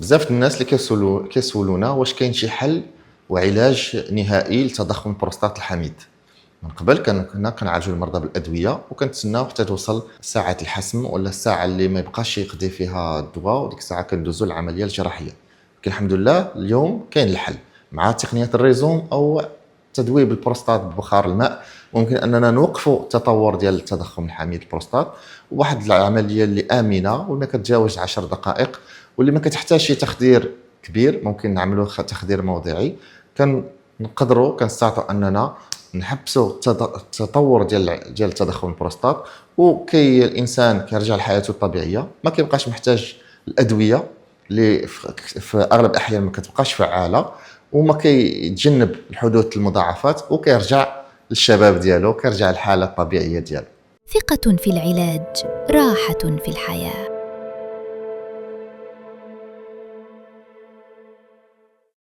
بزاف الناس اللي كيسولونا واش كاين شي حل وعلاج نهائي لتضخم البروستات الحميد. من قبل كنا كنعالجوا المرضى بالادويه وكنتسناو حتى توصل ساعه الحسم ولا الساعه اللي ما يبقاش يقضي فيها الدواء، وديك الساعه كندوزوا للعمليه الجراحيه. لكن الحمد لله اليوم كاين الحل مع تقنيه الريزوم او تذويب البروستات ببخار الماء. ممكن اننا نوقفوا التطور ديال التضخم الحميد البروستات، وواحد العمليه اللي امنه وما كتجاوز 10 دقائق واللي ما كتحتاج شي تخدير كبير. ممكن نعملوا تخدير موضعي، كنستطيعوا اننا نحبسوا التطور ديال تضخم البروستات، وكي الانسان كيرجع لحياته الطبيعيه، ما كيبقاش محتاج الادويه اللي في اغلب الاحيان ما كتبقاش فعاله، وما كيتجنب الحدوث المضاعفات، وكيرجع للشباب ديالو، كيرجع للحاله الطبيعيه ديالو. ثقة في العلاج، راحة في الحياة.